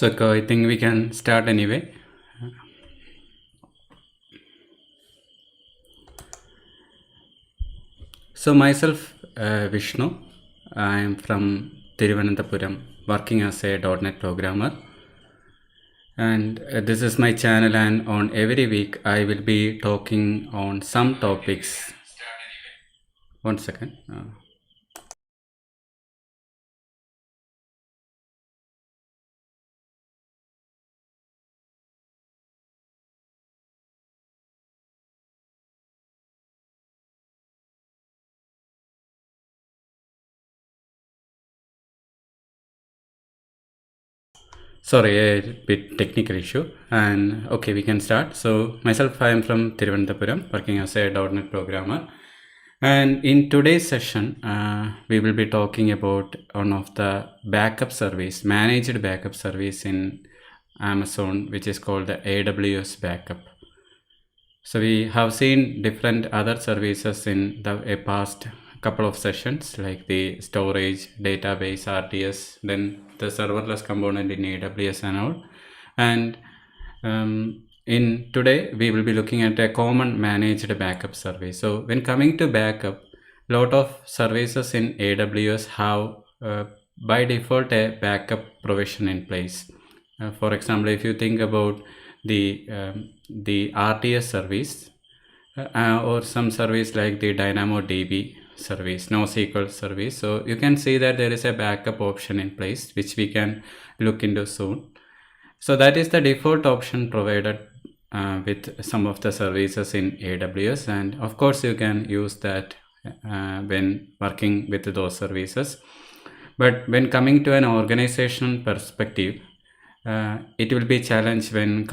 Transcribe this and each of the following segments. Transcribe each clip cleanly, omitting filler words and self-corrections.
I think we can start anyway. So myself, Vishnu, I am from Thiruvananthapuram, working as a .NET programmer. And this is my channel, and on every week I will be talking on some topics. One second. Sorry, a bit technical issue. And okay, we can start. So myself, I am from Thiruvananthapuram, working as a .NET programmer. And in today's session, we will be talking about one of the backup service, managed backup service in Amazon, which is called the AWS Backup. So we have seen different other services in the past couple of sessions, like the storage, database, RDS, then the serverless component in AWS and all. And in today we will be looking at a common managed backup service. So when coming to backup, lot of services in AWS have by default a backup provision in place. For example, if you think about the RTS service or some service like the DynamoDB service, NoSQL service, so you can see that there is a backup option in place which we can look into soon. So that is the default option provided with some of the services in AWS, and of course you can use that when working with those services. But when coming to an organizational perspective, it will be a challenge when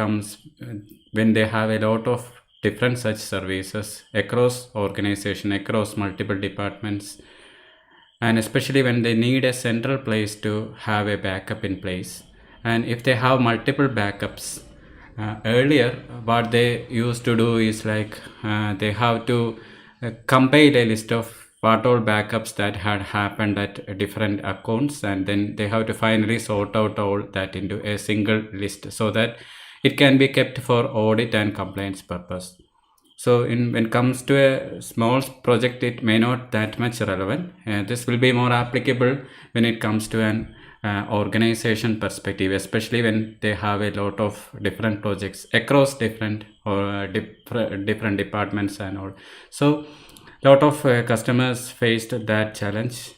they have a lot of different such services across organization, across multiple departments, and especially when they need a central place to have a backup in place. And if they have multiple backups, earlier what they used to do is like they have to compile a list of what all backups that had happened at different accounts, and then they have to finally sort out all that into a single list so that it can be kept for audit and compliance purpose. So when it comes to a small project, it may not that much relevant. This will be more applicable when it comes to an organization perspective, especially when they have a lot of different projects across different different departments and all. So lot of customers faced that challenge,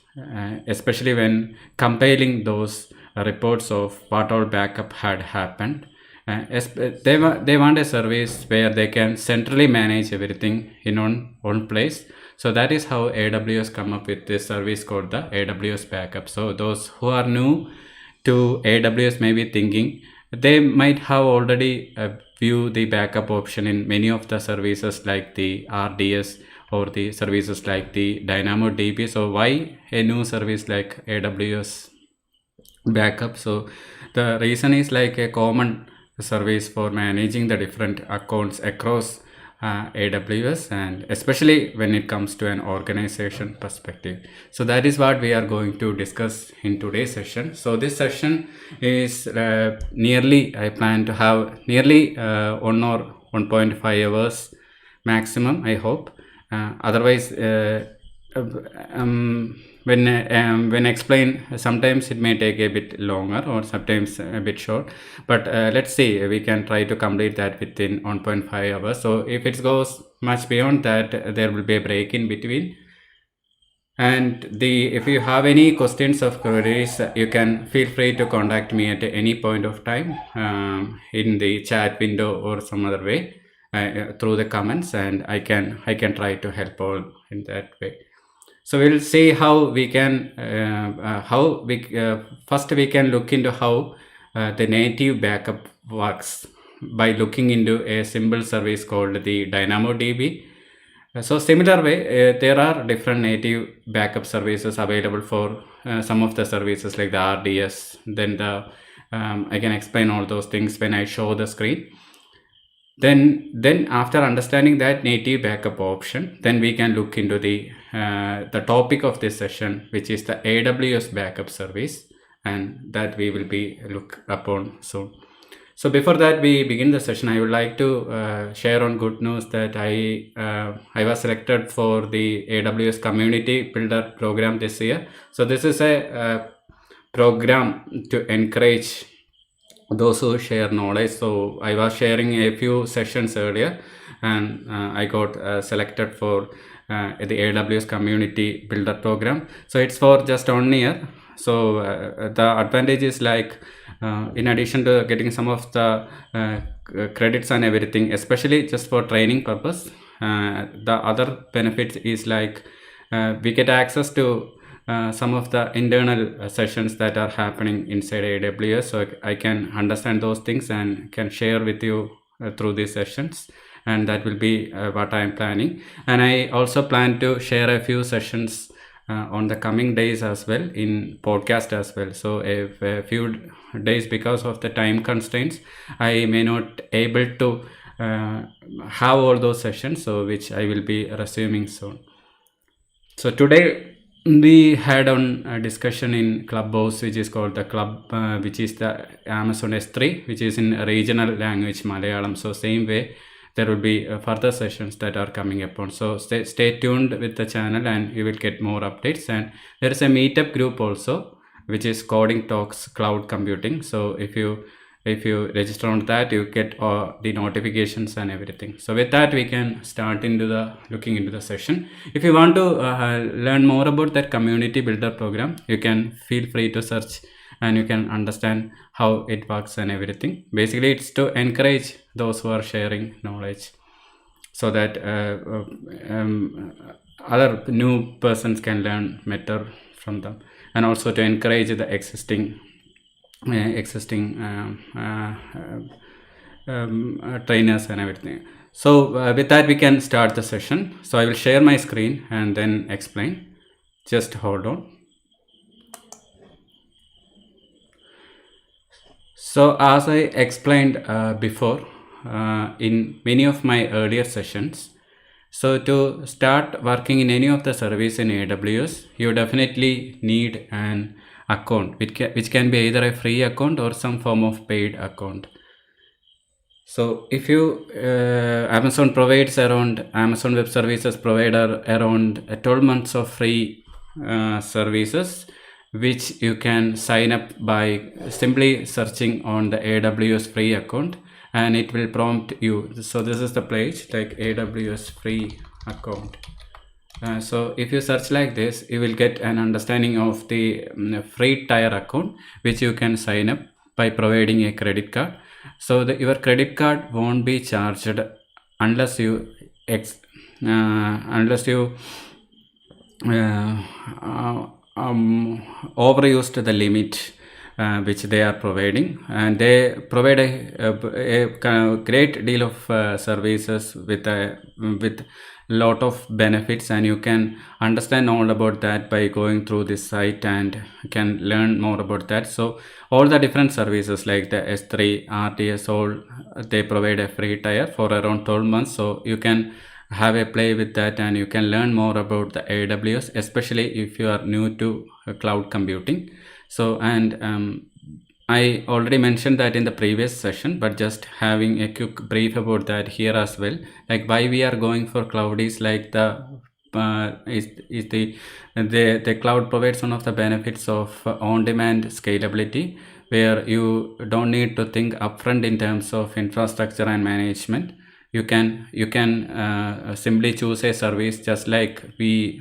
especially when compiling those reports of what all backup had happened. They want a service where they can centrally manage everything in one place. So that is how AWS come up with this service called the AWS Backup. So those who are new to AWS may be thinking they might have already viewed the backup option in many of the services like the RDS or the services like the DynamoDB. So why a new service like AWS Backup? So the reason is like a common service for managing the different accounts across AWS, and especially when it comes to an organization perspective. So that is what we are going to discuss in today's session. So this session is I plan to have nearly 1 or 1.5 hours maximum, I hope. Otherwise when explained, sometimes it may take a bit longer or sometimes a bit short, but let's see, we can try to complete that within 1.5 hours. So if it goes much beyond that, there will be a break in between. And if you have any questions or queries, you can feel free to contact me at any point of time in the chat window or some other way through the comments, and I can try to help all in that way. So we'll see how we can first we can look into how the native backup works by looking into a simple service called the DynamoDB. So similar way, there are different native backup services available for some of the services like the RDS. Then I can explain all those things when I show the screen. Then after understanding that native backup option, then we can look into the topic of this session, which is the AWS backup service. and that we will be look upon soon. So before that we begin the session, I would like to share on good news that I was selected for the AWS Community Builder program this year. So this is a program to encourage those who share knowledge. So I was sharing a few sessions earlier, and I got selected for the AWS Community Builder program. So it's for just 1 year. So the advantage is like in addition to getting some of the credits and everything, especially just for training purpose, the other benefits is like we get access to some of the internal sessions that are happening inside AWS, so I can understand those things and can share with you through these sessions, and that will be what I am planning. And I also plan to share a few sessions on the coming days as well in podcast as well. So if a few days, because of the time constraints, I may not able to have all those sessions, so which I will be resuming soon. So today we had on a discussion in Clubhouse, which is called the Club, which is the Amazon S3, which is in regional language Malayalam. So same way, there will be further sessions that are coming upon. So stay tuned with the channel and you will get more updates. And there is a meetup group also, which is Coding Talks Cloud Computing. So if you register on that, you get the notifications and everything. So with that, we can start looking into the session. If you want to learn more about that community builder program, you can feel free to search and you can understand how it works and everything. Basically, it's to encourage those who are sharing knowledge, so that other new persons can learn better from them, and also to encourage the existing trainers and everything. So with that, we can start the session. So I will share my screen and then explain. Just hold on. So as I explained before in many of my earlier sessions, so to start working in any of the service in AWS, you definitely need an account, which can be either a free account or some form of paid account. So if you Amazon Web Services provide around 12 months of free services, which you can sign up by simply searching on the AWS Free Account, and it will prompt you. So this is the page, like AWS Free Account. So if you search like this, you will get an understanding of the free tier account, which you can sign up by providing a credit card. So your credit card won't be charged unless you overused the limit which they are providing, and they provide a great deal of services with lot of benefits, and you can understand all about that by going through this site and can learn more about that. So all the different services like the S3, RTS, all they provide a free tier for around 12 months. So you can have a play with that and you can learn more about the AWS, especially if you are new to cloud computing. So and I already mentioned that in the previous session, but just having a quick brief about that here as well. Like why we are going for cloud is like the cloud provides one of the benefits of on-demand scalability, where you don't need to think upfront in terms of infrastructure and management. You can simply choose a service, just like we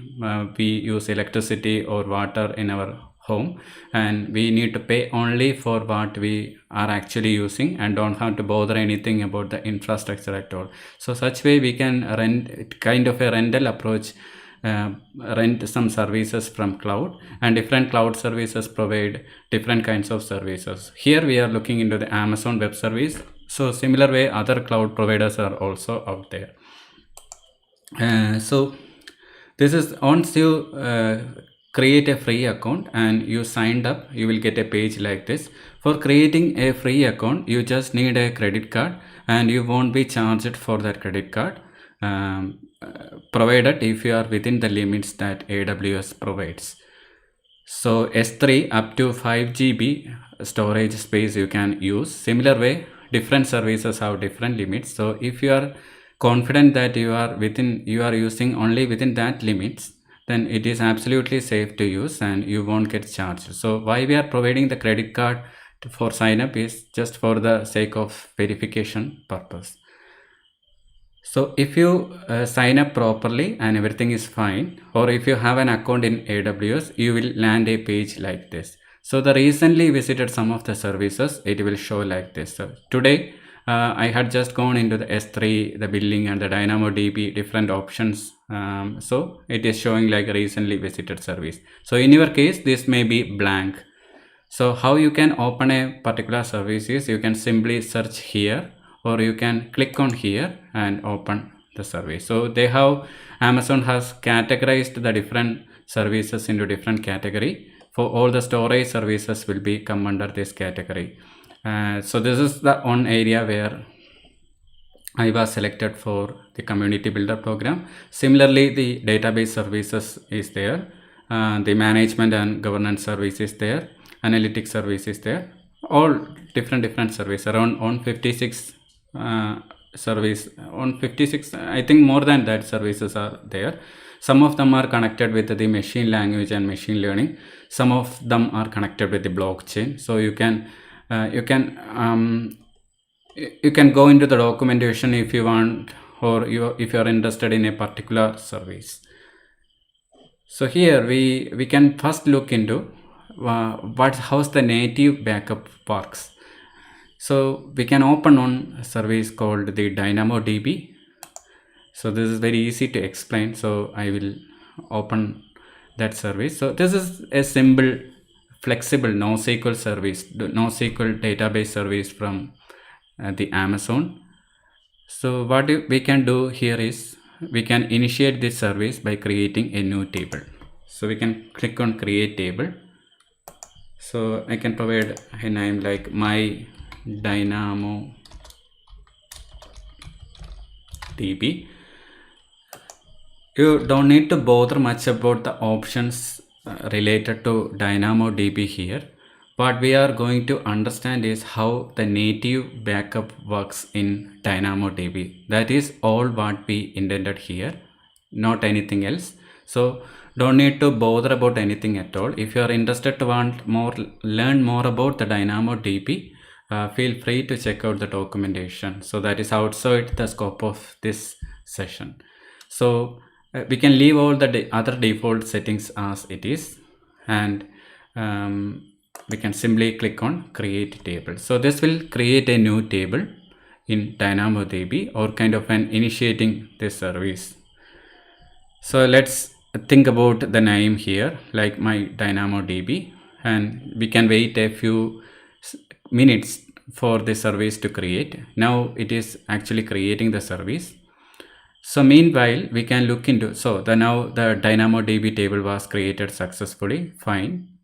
use electricity or water in our home, and we need to pay only for what we are actually using and don't have to bother anything about the infrastructure at all. So such way we can rent, kind of a rental approach, rent some services from cloud, and different cloud services provide different kinds of services. Here we are looking into the Amazon Web Service. So similar way other cloud providers are also out there. So this is once you create a free account and you signed up, you will get a page like this. For creating a free account, you just need a credit card and you won't be charged for that credit card, provided if you are within the limits that AWS provides. So S3 up to 5 GB storage space you can use. Similar way, different services have different limits. So if you are confident that you are using only within that limits, then it is absolutely safe to use and you won't get charged. So why we are providing the credit card for sign up is just for the sake of verification purpose. So if you sign up properly and everything is fine, or if you have an account in AWS, you will land a page like this. So the recently visited some of the services, it will show like this. So today I had just gone into the S3, the billing and the DynamoDB different options. So it is showing like a recently visited service. So in your case, this may be blank. So how you can open a particular service is you can simply search here, or you can click on here and open the service. So they have, Amazon has categorized the different services into different category. For all the storage services will be come under this category. So this is the one area where I was selected for the community builder program. Similarly, the database services is there, the management and governance service is there, analytics service is there, all different service, around 156 service, 156, I think more than that services are there. Some of them are connected with the machine language and machine learning. Some of them are connected with the blockchain. So you can go into the documentation if you want, or if you are interested in a particular service. So here we can first look into how's the native backup works. So we can open one service called the DynamoDB. So this is very easy to explain. So I will open that service. So this is a simple, flexible NoSQL service, NoSQL database service from the Amazon. So what we can do here is we can initiate this service by creating a new table. So we can click on create table. So I can provide a name like my DynamoDB. You don't need to bother much about the options related to DynamoDB here. What we are going to understand is how the native backup works in DynamoDB. That is all what we intended here, not anything else. So don't need to bother about anything at all. If you are interested to learn more about the DynamoDB, feel free to check out the documentation. So that is outside the scope of this session. So we can leave all the other default settings as it is, and we can simply click on create table. So this will create a new table in DynamoDB, or kind of an initiating this service. So let's think about the name here, like my DynamoDB, and we can wait a few minutes for the service to create. Now it is actually creating the service. So meanwhile we can look into, now the DynamoDB table was created successfully, fine.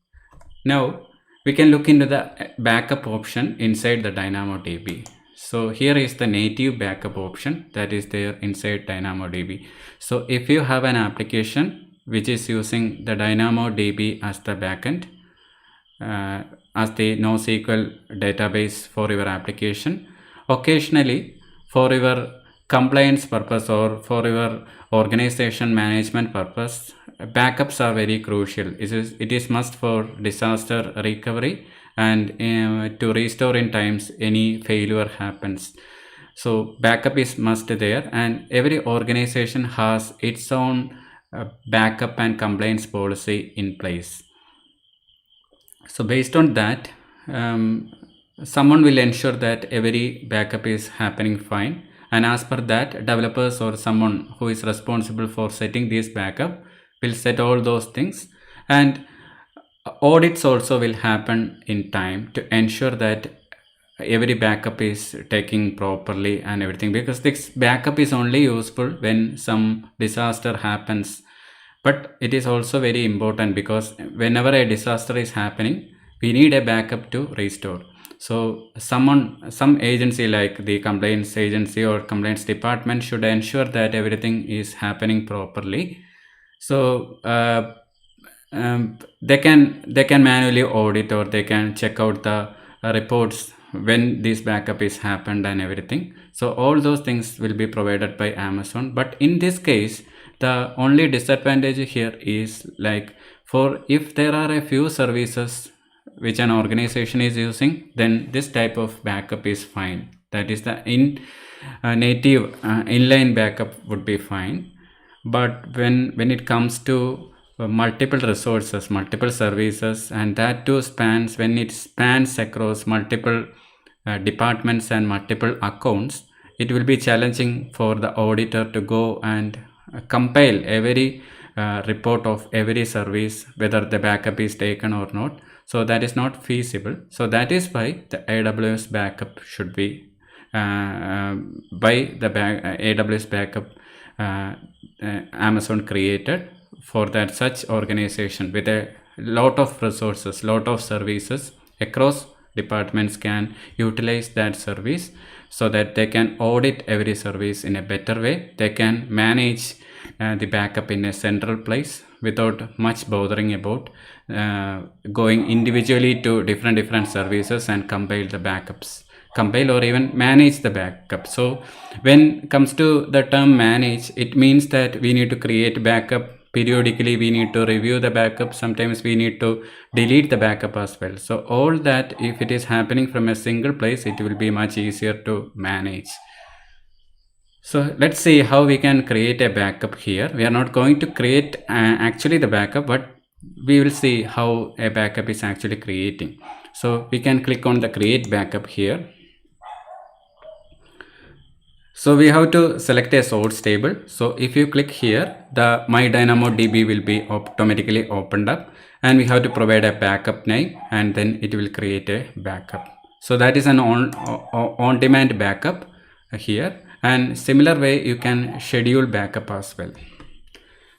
Now we can look into the backup option inside the DynamoDB. So here is the native backup option that is there inside DynamoDB. So if you have an application which is using the DynamoDB as the backend, as the NoSQL database for your application, occasionally for your compliance purpose or for your organization management purpose, backups are very crucial. It is must for disaster recovery and to restore in times any failure happens. So backup is must there, and every organization has its own backup and compliance policy in place. So based on that, someone will ensure that every backup is happening fine, and as per that, developers or someone who is responsible for setting this backup will set all those things, and audits also will happen in time to ensure that every backup is taking properly and everything, because this backup is only useful when some disaster happens. But it is also very important because whenever a disaster is happening, we need a backup to restore. So some agency like the complaints agency or complaints department should ensure that everything is happening properly. So they can manually audit, or they can check out the reports when this backup is happened and everything. So all those things will be provided by Amazon. But in this case, the only disadvantage here is, like, for if there are a few services which an organization is using, then this type of backup is fine. That is the native inline backup would be fine. But when it comes to multiple resources, multiple services, and that too spans, when it spans across multiple departments and multiple accounts, it will be challenging for the auditor to go and compile every report of every service, whether the backup is taken or not. So that is not feasible. So that is why the AWS backup should be by the AWS backup Amazon created for that such organization with a lot of resources, lot of services across departments can utilize that service, so that they can audit every service in a better way. They can manage the backup in a central place without much bothering about going individually to different services and compile the backups, compile or even manage the backup. So when it comes to the term manage, it means that we need to create backup periodically, we need to review the backup, sometimes we need to delete the backup as well. So all that, if it is happening from a single place, it will be much easier to manage. So let's see how we can create a backup here. We are not going to create actually the backup, but we will see how a backup is actually creating. So we can click on the create backup here. So we have to select a source table. So if you click here, the my DynamoDB will be automatically opened up, and we have to provide a backup name, and then it will create a backup. So that is an on-demand backup here, and similar way you can schedule backup as well.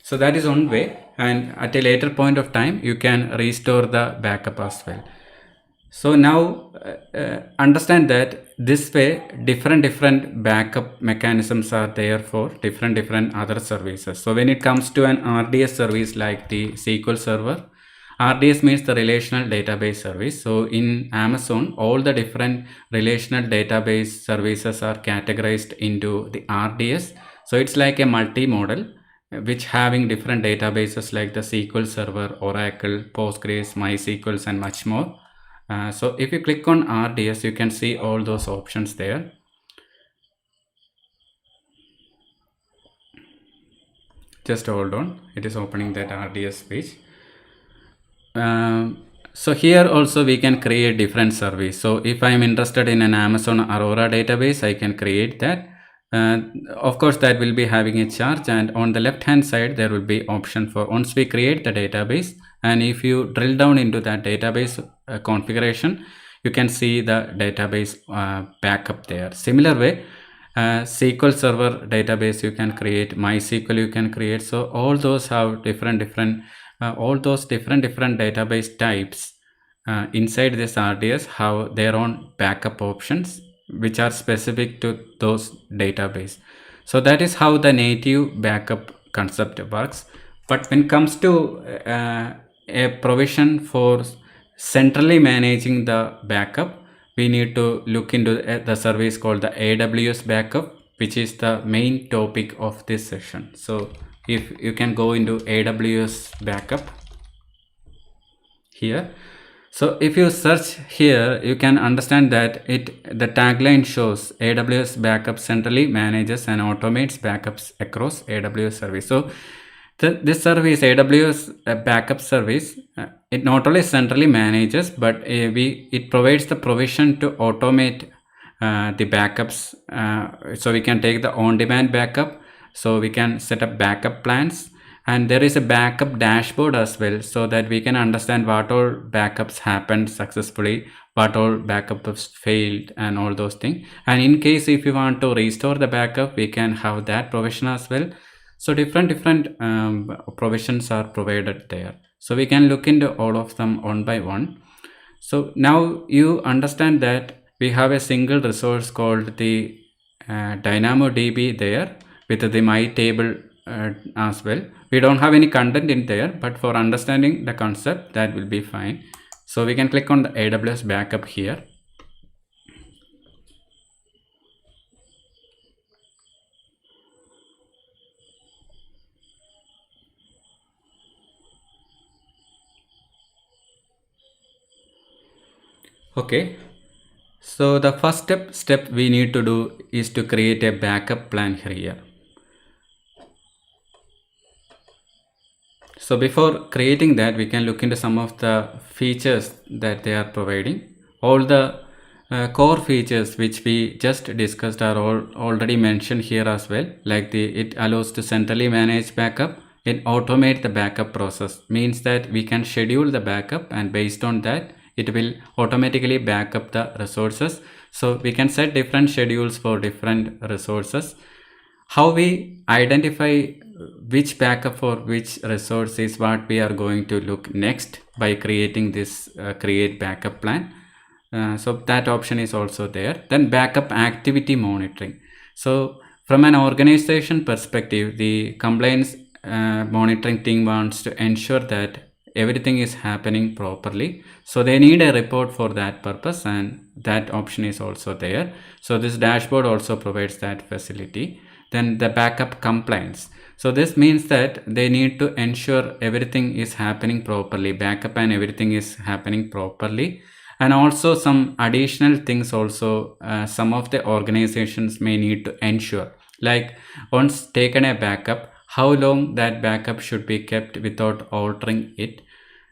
So that is one way, and at a later point of time you can restore the backup as well. So now understand that this way different backup mechanisms are there for different other services. So when it comes to an RDS service like the SQL Server, RDS means the relational database service. So in Amazon, all the different relational database services are categorized into the RDS. So it's like a multi-model which having different databases like the SQL Server, Oracle, Postgres, MySQL, and much more. So if you click on RDS, you can see all those options there. Just hold on, it is opening that RDS page. So here also we can create different service. So if I am interested in an Amazon Aurora database, I can create that. Of course that will be having a charge, and on the left hand side there will be option for once we create the database, and if you drill down into that database configuration, you can see the database backup there. Similar way, SQL Server database you can create, MySQL you can create. So all those have different database types inside this RDS have their own backup options which are specific to those database. So that is how the native backup concept works. But when it comes to a provision for centrally managing the backup, we need to look into the service called the AWS Backup, which is the main topic of this session. So if you can go into AWS Backup here. So if you search here, you can understand that the tagline shows AWS Backup centrally manages and automates backups across AWS service. So this service, AWS Backup service, it not only centrally manages, but it provides the provision to automate the backups. So we can take the on-demand backup. So we can set up backup plans. And there is a backup dashboard as well, so that we can understand what all backups happened successfully, what all backups failed, and all those things. And in case if you want to restore the backup, we can have that provision as well. So different provisions are provided there. So we can look into all of them one by one. So now you understand that we have a single resource called the DynamoDB there with the my table as well. We don't have any content in there, but for understanding the concept, that will be fine. So we can click on the AWS Backup here. Okay, so the first step we need to do is to create a backup plan here. So before creating that, we can look into some of the features that they are providing. All the core features which we just discussed are already mentioned here as well. Like it allows to centrally manage backup. It automate the backup process, means that we can schedule the backup, and based on that it will automatically back up the resources. So we can set different schedules for different resources. How we identify which backup for which resource is what we are going to look next by creating this create backup plan. So that option is also there. Then backup activity monitoring. So from an organization perspective, the compliance monitoring team wants to ensure that everything is happening properly. So they need a report for that purpose, and that option is also there. So this dashboard also provides that facility. Then the backup compliance. So this means that they need to ensure everything is happening properly, backup and everything is happening properly. And also some additional things also some of the organizations may need to ensure, like once taken a backup, how long that backup should be kept without altering it.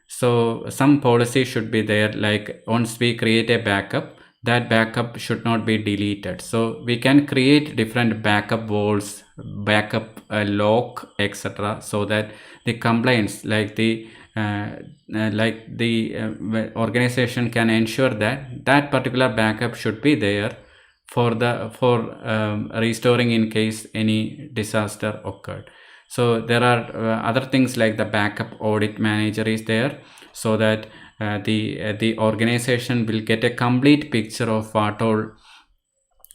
So some policy should be there, like once we create a backup, that backup should not be deleted. So we can create different backup walls, backup lock, etc., so that the compliance, like the organization can ensure that that particular backup should be there for restoring in case any disaster occurred. So there are other things like the backup audit manager is there, so that the organization will get a complete picture of what all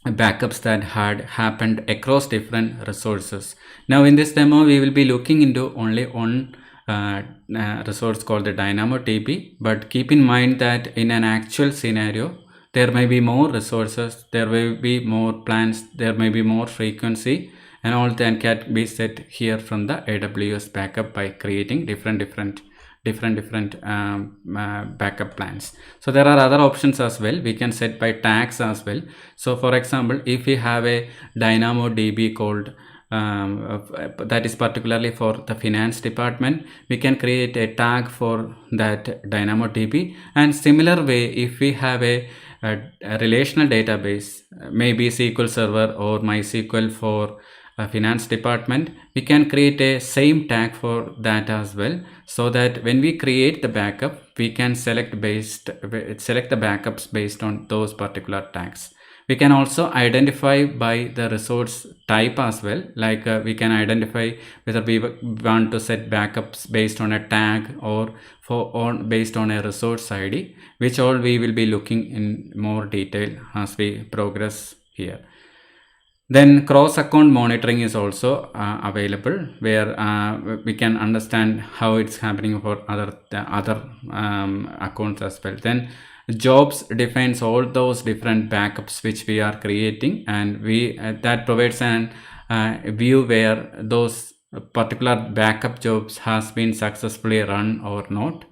backups that had happened across different resources. Now in this demo, we will be looking into only one resource called the DynamoDB, but keep in mind that in an actual scenario, there may be more resources, there will be more plans, there may be more frequency, and all that can be set here from the AWS Backup by creating different backup plans. So there are other options as well. We can set by tags as well. So for example, if we have a DynamoDB called that is particularly for the finance department, we can create a tag for that DynamoDB. And similar way, if we have a relational database, maybe SQL Server or MySQL for finance department, we can create a same tag for that as well, so that when we create the backup, we can select the backups based on those particular tags. We can also identify by the resource type as well, like we can identify whether we want to set backups based on a tag or based on a resource ID, which all we will be looking in more detail as we progress here. Then cross-account monitoring is also available, where we can understand how it's happening for other accounts as well. Then jobs defines all those different backups which we are creating, and that provides an view where those particular backup jobs has been successfully run or not.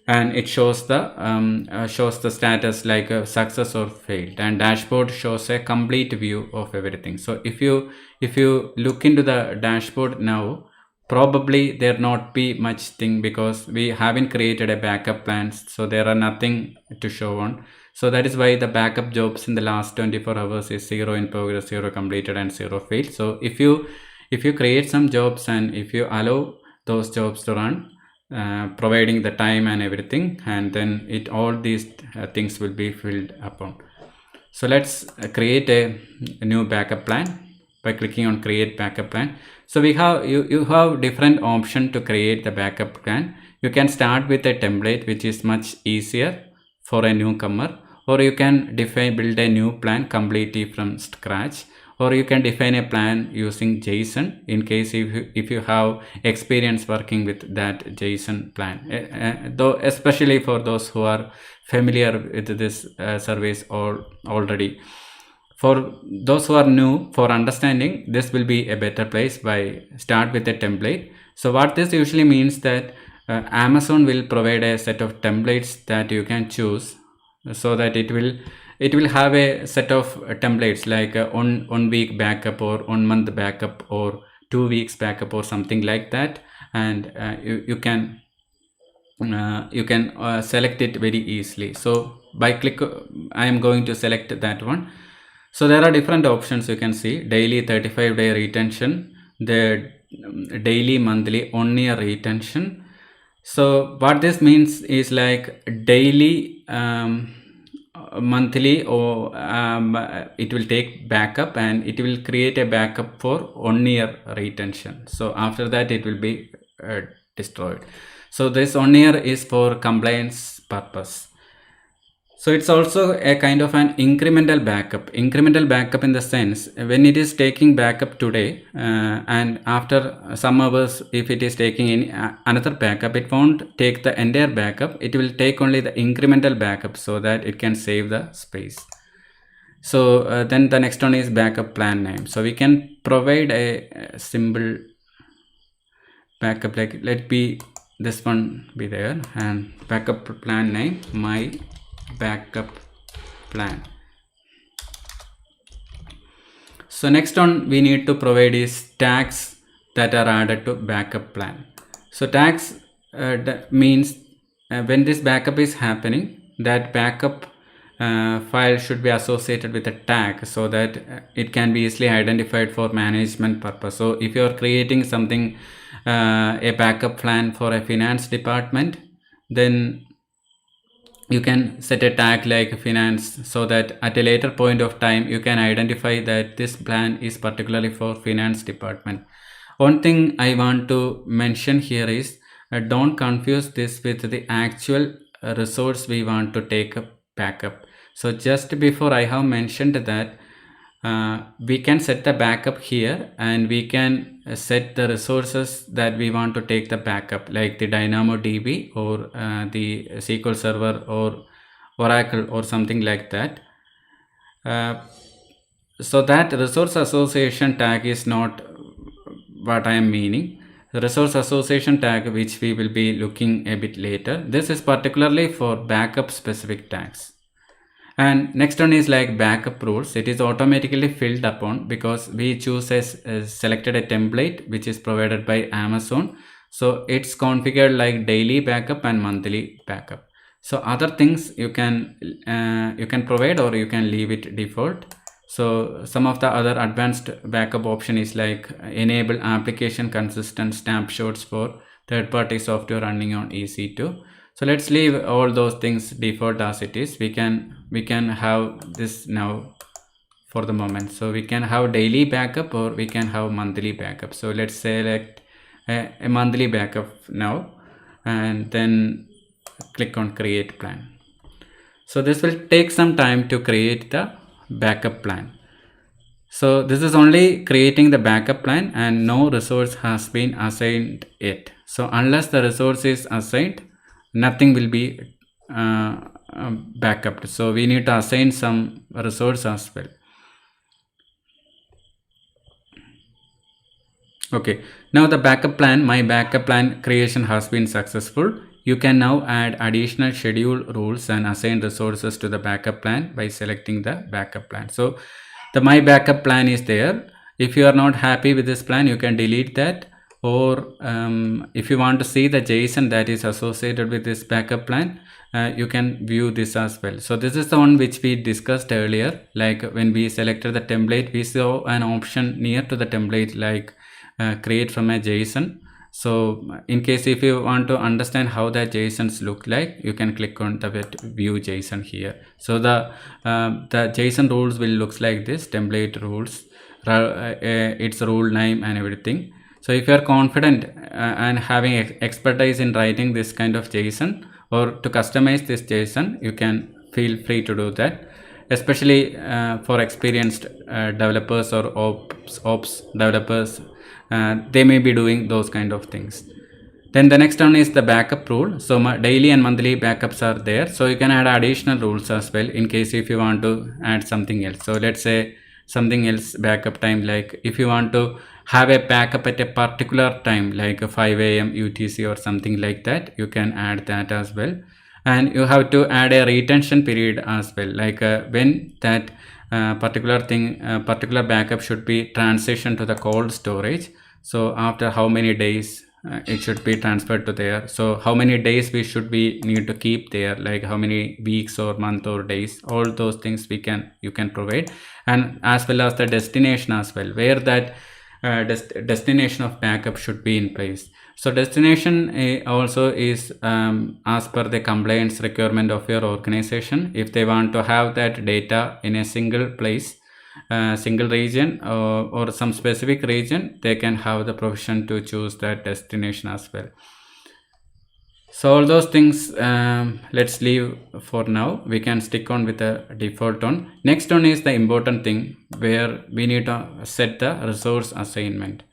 And it shows the status like a success or failed, and dashboard shows a complete view of everything. So if you look into the dashboard now, probably there not be much thing, because we haven't created a backup plans, so there are nothing to show on. So that is why the backup jobs in the last 24 hours is 0 in progress, 0 completed, and 0 failed. So if you create some jobs and if you allow those jobs to run, providing the time and everything, and then all these things will be filled upon. So let's create a new backup plan by clicking on create backup plan. So we have you have different option to create the backup plan. You can start with a template, which is much easier for a newcomer, or you can build a new plan completely from scratch, or you can define a plan using JSON in case if you have experience working with that JSON plan, though especially for those who are familiar with this service or already. For those who are new, for understanding, this will be a better place by start with a template. So what this usually means that Amazon will provide a set of templates that you can choose, so that it will have a set of templates like one week backup or 1 month backup or 2 weeks backup or something like that, and you can select it very easily. So by click, I am going to select that one. So there are different options. You can see daily 35-day retention, the daily, monthly, 1 year retention. So what this means is like daily, monthly, or it will take backup and it will create a backup for 1 year retention. So after that it will be destroyed. So this 1 year is for compliance purpose. So it's also a kind of an incremental backup in the sense when it is taking backup today, and after some hours if it is taking in another backup, it won't take the entire backup, it will take only the incremental backup so that it can save the space. So then the next one is backup plan name. So we can provide a simple backup, like let be this one be there, and backup plan name my backup plan. So next one we need to provide is tags that are added to backup plan. So tags means when this backup is happening, that backup file should be associated with a tag so that it can be easily identified for management purpose. So if you are creating something, a backup plan for a finance department, then you can set a tag like finance, so that at a later point of time you can identify that this plan is particularly for finance department. One thing I want to mention here is don't confuse this with the actual resource we want to take a backup. So just before I have mentioned that we can set the backup here, and we can set the resources that we want to take the backup, like the DynamoDB or the SQL Server or Oracle or something like that. So that resource association tag is not what I am meaning. The resource association tag, which we will be looking a bit later, this is particularly for backup specific tags. And next one is like backup rules. It is automatically filled upon because we choose selected a template which is provided by Amazon. So it's configured like daily backup and monthly backup. So other things you can provide, or you can leave it default. So some of the other advanced backup option is like enable application consistent snapshots for third-party software running on EC2. So let's leave all those things default as it is. We can have this now for the moment. So we can have daily backup or we can have monthly backup. So let's select a monthly backup now, and then click on create plan. So this will take some time to create the backup plan. So this is only creating the backup plan and no resource has been assigned yet. So unless the resource is assigned, nothing will be backup. So we need to assign some resource as well. Okay, now the backup plan, my backup plan creation has been successful. You can now add additional schedule rules and assign resources to the backup plan by selecting the backup plan. So the my backup plan is there. If you are not happy with this plan, you can delete that. Or if you want to see the JSON that is associated with this backup plan, you can view this as well. So this is the one which we discussed earlier. Like when we selected the template, we saw an option near to the template like create from a JSON. So in case if you want to understand how the JSONs look like, you can click on the view JSON here. So the JSON rules will looks like this, template rules, its rule name and everything. So if you are confident and having expertise in writing this kind of JSON or to customize this JSON, you can feel free to do that, especially for experienced developers or ops developers. They may be doing those kind of things. Then the next one is the backup rule. So daily and monthly backups are there. So you can add additional rules as well in case if you want to add something else. So let's say something else backup time, like if you want to have a backup at a particular time like 5 a.m. UTC or something like that, you can add that as well. And you have to add a retention period as well, like when that particular backup should be transitioned to the cold storage. So after how many days it should be transferred to there. So how many days we should be need to keep there, like how many weeks or month or days, all those things you can provide. And as well as the destination as well, where that destination of backup should be in place. So destination also is as per the compliance requirement of your organization. If they want to have that data in a single place, single region or some specific region, they can have the provision to choose that destination as well. So all those things let's leave for now. We can stick on with the default one. Next one is the important thing where we need to set the resource assignment.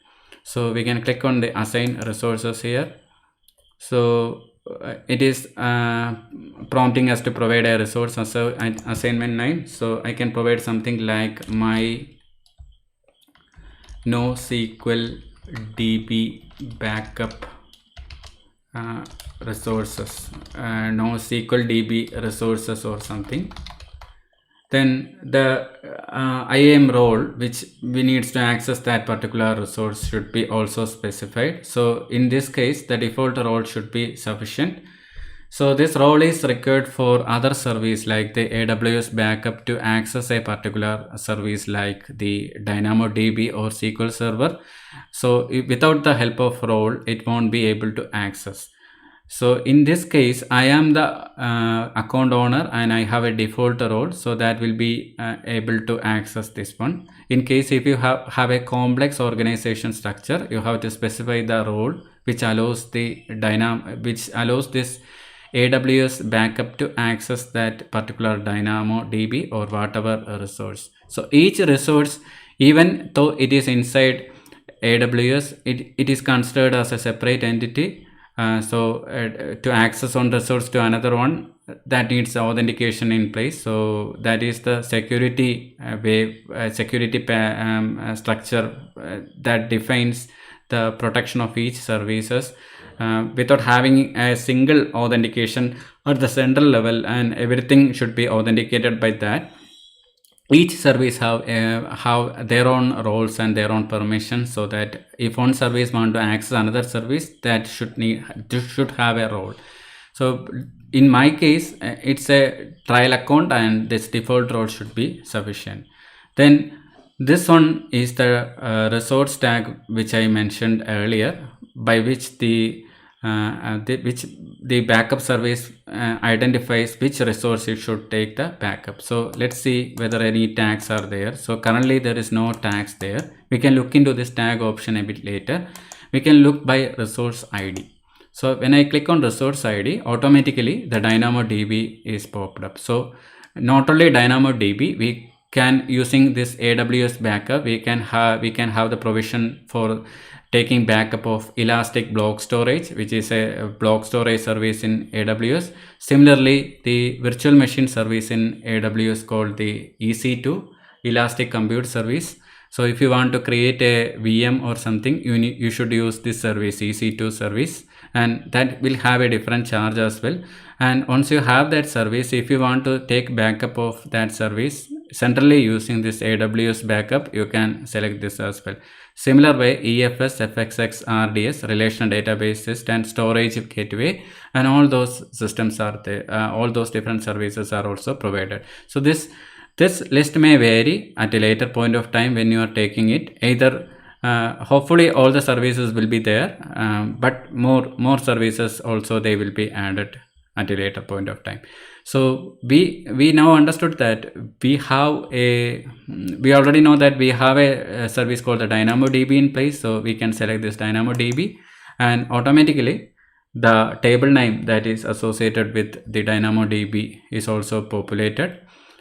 So we can click on the assign resources here. So it is prompting us to provide a resource assignment name. So I can provide something like my NoSQL DB backup resources, NoSQL DB resources or something. Then the IAM role which we needs to access that particular resource should be also specified. So in this case the default role should be sufficient. So this role is required for other service like the AWS Backup to access a particular service like the DynamoDB or SQL Server. So without the help of role, it won't be able to access. So in this case, I am the account owner and I have a default role, so that will be able to access this one. In case if you have a complex organization structure, you have to specify the role which allows this AWS Backup to access that particular DynamoDB or whatever resource. So each resource, even though it is inside AWS, it is considered as a separate entity. To access one resource to another one, that needs authentication in place. So that is the security structure that defines the protection of each services without having a single authentication at the central level, and everything should be authenticated by that. Each service have their own roles and their own permissions, so that if one service want to access another service, that should have a role. So in my case, it's a trial account and this default role should be sufficient. Then this one is the resource tag which I mentioned earlier, by which the backup service identifies which resource it should take the backup. So let's see whether any tags are there. So currently there is no tags there. We can look into this tag option a bit later. We can look by resource ID. So when I click on resource ID, automatically the DynamoDB is popped up. So not only DynamoDB, we can, using this AWS Backup, we can have the provision for taking backup of Elastic Block Storage, which is a block storage service in AWS. Similarly, the virtual machine service in AWS called the EC2, Elastic Compute Service. So if you want to create a VM or something, you should use this service, EC2 service, and that will have a different charge as well. And once you have that service, if you want to take backup of that service centrally using this AWS Backup, you can select this as well. Similar way, EFS, FXX, RDS, relational database system, and storage gateway, and all those systems are there. All those different services are also provided. So this list may vary at a later point of time when you are taking it. Either hopefully all the services will be there, but more services also they will be added at a later point of time. So we now understood that we already know that we have a service called the DynamoDB in place. So we can select this DynamoDB, and automatically the table name that is associated with the DynamoDB is also populated,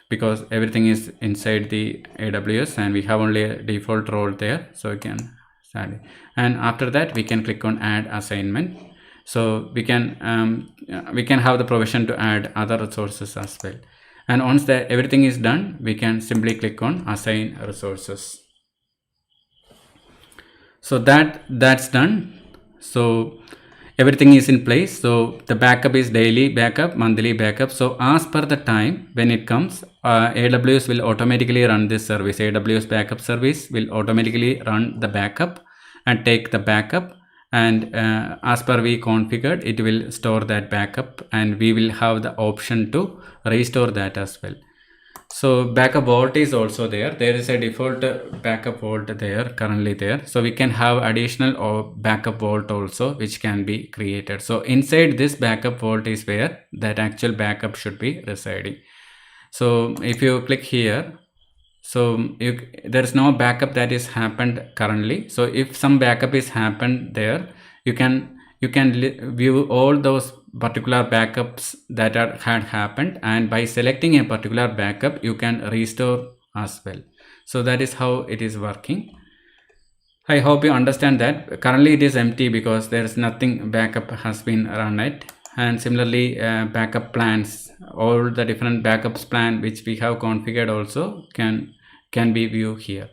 because everything is inside the AWS and we have only a default role there. So we can add it. And after that we can click on add assignment. So we can have the provision to add other resources as well. And once everything is done, we can simply click on assign resources. So that's done. So everything is in place. So the backup is daily backup, monthly backup. So as per the time when it comes, AWS will automatically run this service. AWS backup service will automatically run the backup and take the backup, and as per we configured, it will store that backup, and we will have the option to restore that as well. So backup vault is also there. There is a default backup vault there currently there. So we can have additional backup vault also, which can be created. So inside this backup vault is where that actual backup should be residing. So if you click here, so there is no backup that is happened currently. So if some backup is happened there, you can view all those particular backups that had happened, and by selecting a particular backup you can restore as well. So that is how it is working. I hope you understand that. Currently it is empty because there is nothing backup has been run it. And similarly backup plans, all the different backups plan which we have configured also can be viewed here.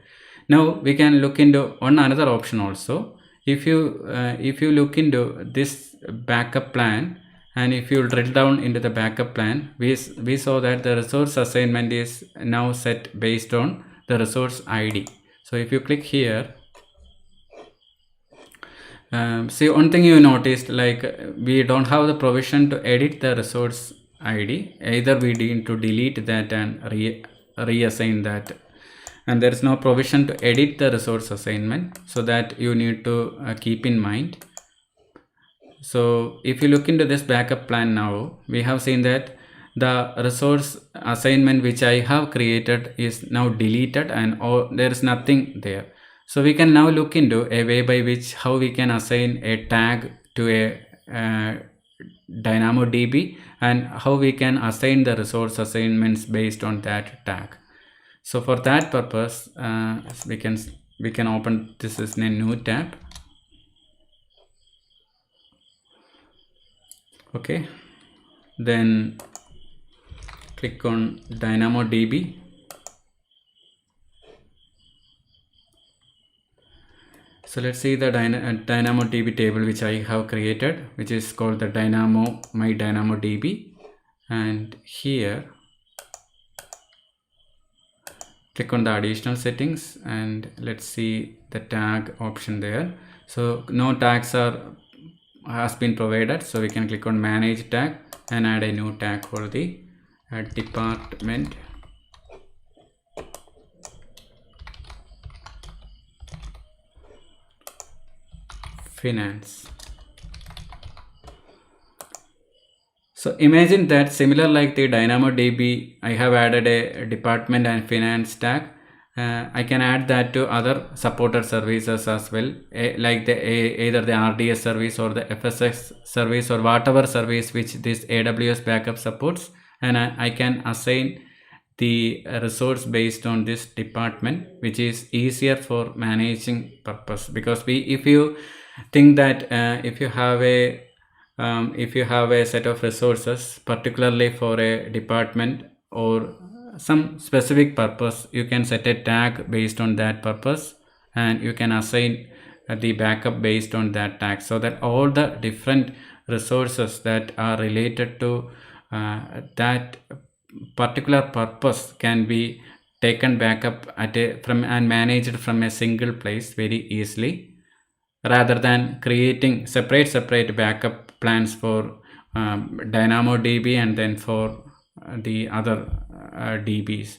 Now we can look into another option also. If you look into this backup plan, and if you drill down into the backup plan, we saw that the resource assignment is now set based on the resource ID. So if you click here, see, one thing you noticed, like we don't have the provision to edit the resource ID. Either we need to delete that and reassign that, and there is no provision to edit the resource assignment. So that you need to keep in mind. So if you look into this backup plan now, we have seen that the resource assignment which I have created is now deleted, and there is nothing there. So we can now look into a way by which how we can assign a tag to a DynamoDB, and how we can assign the resource assignments based on that tag. So for that purpose, we can open this as a new tab. Okay, then click on DynamoDB. So let's see the DynamoDB table which I have created, which is called the my DynamoDB. And here click on the additional settings, and let's see the tag option there. So no tags has been provided, so we can click on manage tag and add a new tag for the department finance. So imagine that similar like the DynamoDB, I have added a department and finance tag. I can add that to other supported services as well, like either the RDS service or the FSX service or whatever service which this AWS Backup supports, and I can assign the resource based on this department, which is easier for managing purpose. Because if you think that if you have a set of resources particularly for a department or some specific purpose, you can set a tag based on that purpose, and you can assign the backup based on that tag, so that all the different resources that are related to that particular purpose can be taken backup and managed from a single place very easily, rather than creating separate backup plans for DynamoDB and then for the other DBs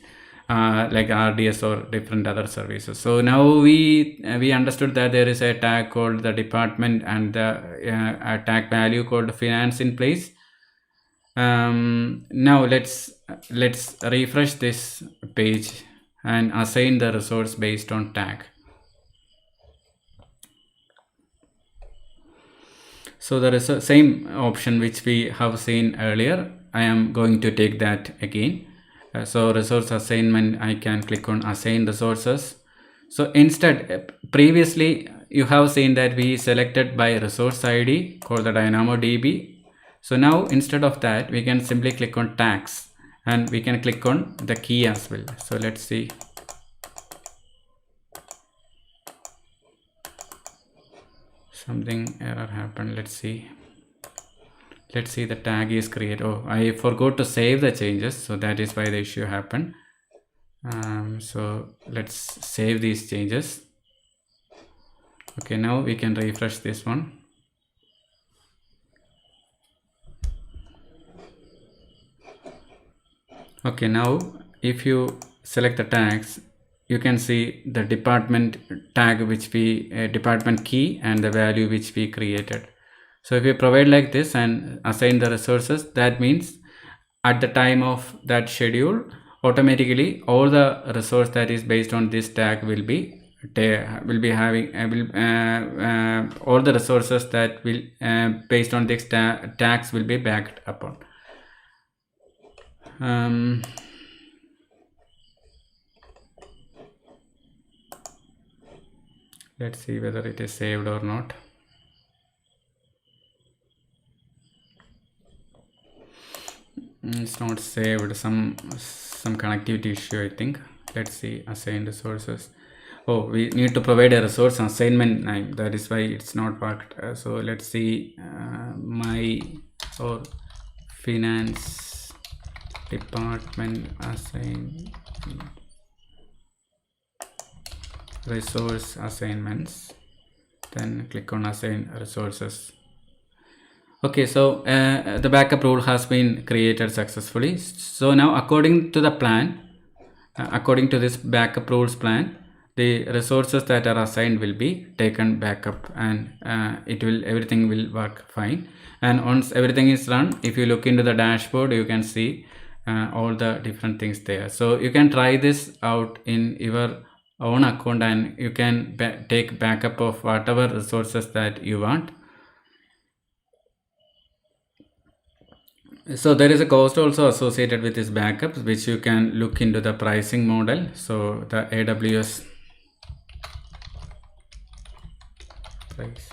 like RDS or different other services. So now we understood that there is a tag called the department and a tag value called finance in place. Now let's refresh this page and assign the resource based on tag. So there is a same option which we have seen earlier. I am going to take that again. So resource assignment, I can click on assign resources. So instead, previously you have seen that we selected by resource ID called the DynamoDB. So now instead of that, we can simply click on tags and we can click on the key as well. So let's see. Something error happened. Let's see the tag is created. Oh, I forgot to save the changes, so that is why the issue happened. So let's save these changes. Okay, now we can refresh this one. Okay, now if you select the tags, you can see the department tag which we department key and the value which we created. So if you provide like this and assign the resources, that means at the time of that schedule, automatically all the resource that is based on this tag will be having all the resources that will based on this tags will be backed upon. Let's see whether it is saved or not. It's not saved, some connectivity issue, I think. Let's see, assign resources. Oh, we need to provide a resource assignment name, that is why it's not worked. So let's see, my or finance department assign resource assignments, then click on assign resources. Okay, so the backup rule has been created successfully. So now according to the plan, according to this backup rules plan, the resources that are assigned will be taken backup and everything will work fine. And once everything is run, if you look into the dashboard, you can see all the different things there. So you can try this out in your own account and you can take backup of whatever resources that you want. So there is a cost also associated with this backups, which you can look into the pricing model. So the AWS price.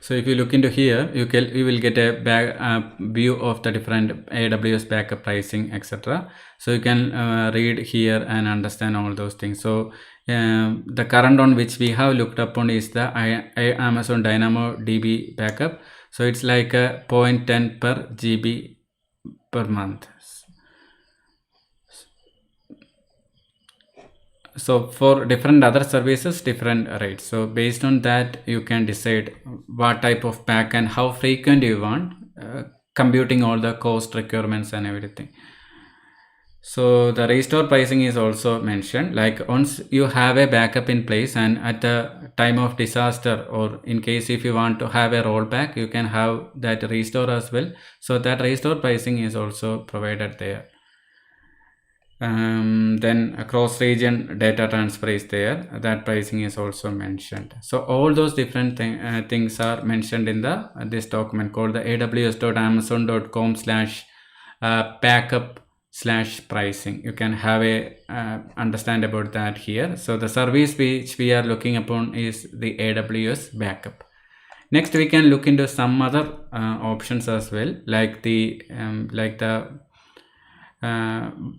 So if you look into here, you will get a view of the different AWS backup pricing, etc. So you can read here and understand all those things. So the current one which we have looked upon is the Amazon DynamoDB backup. So it's like a 0.10 per GB per month. So for different other services, different rates. So based on that, you can decide what type of pack and how frequent you want, computing all the cost requirements and everything. So the restore pricing is also mentioned, like once you have a backup in place and at the time of disaster, or in case if you want to have a rollback, you can have that restore as well. So that restore pricing is also provided there. Then a cross region data transfer is there, that pricing is also mentioned. So all those different things are mentioned in the this document called the aws.amazon.com/backup/pricing. You can have a understand about that here. So the service which we are looking upon is the AWS backup. Next we can look into some other options as well, like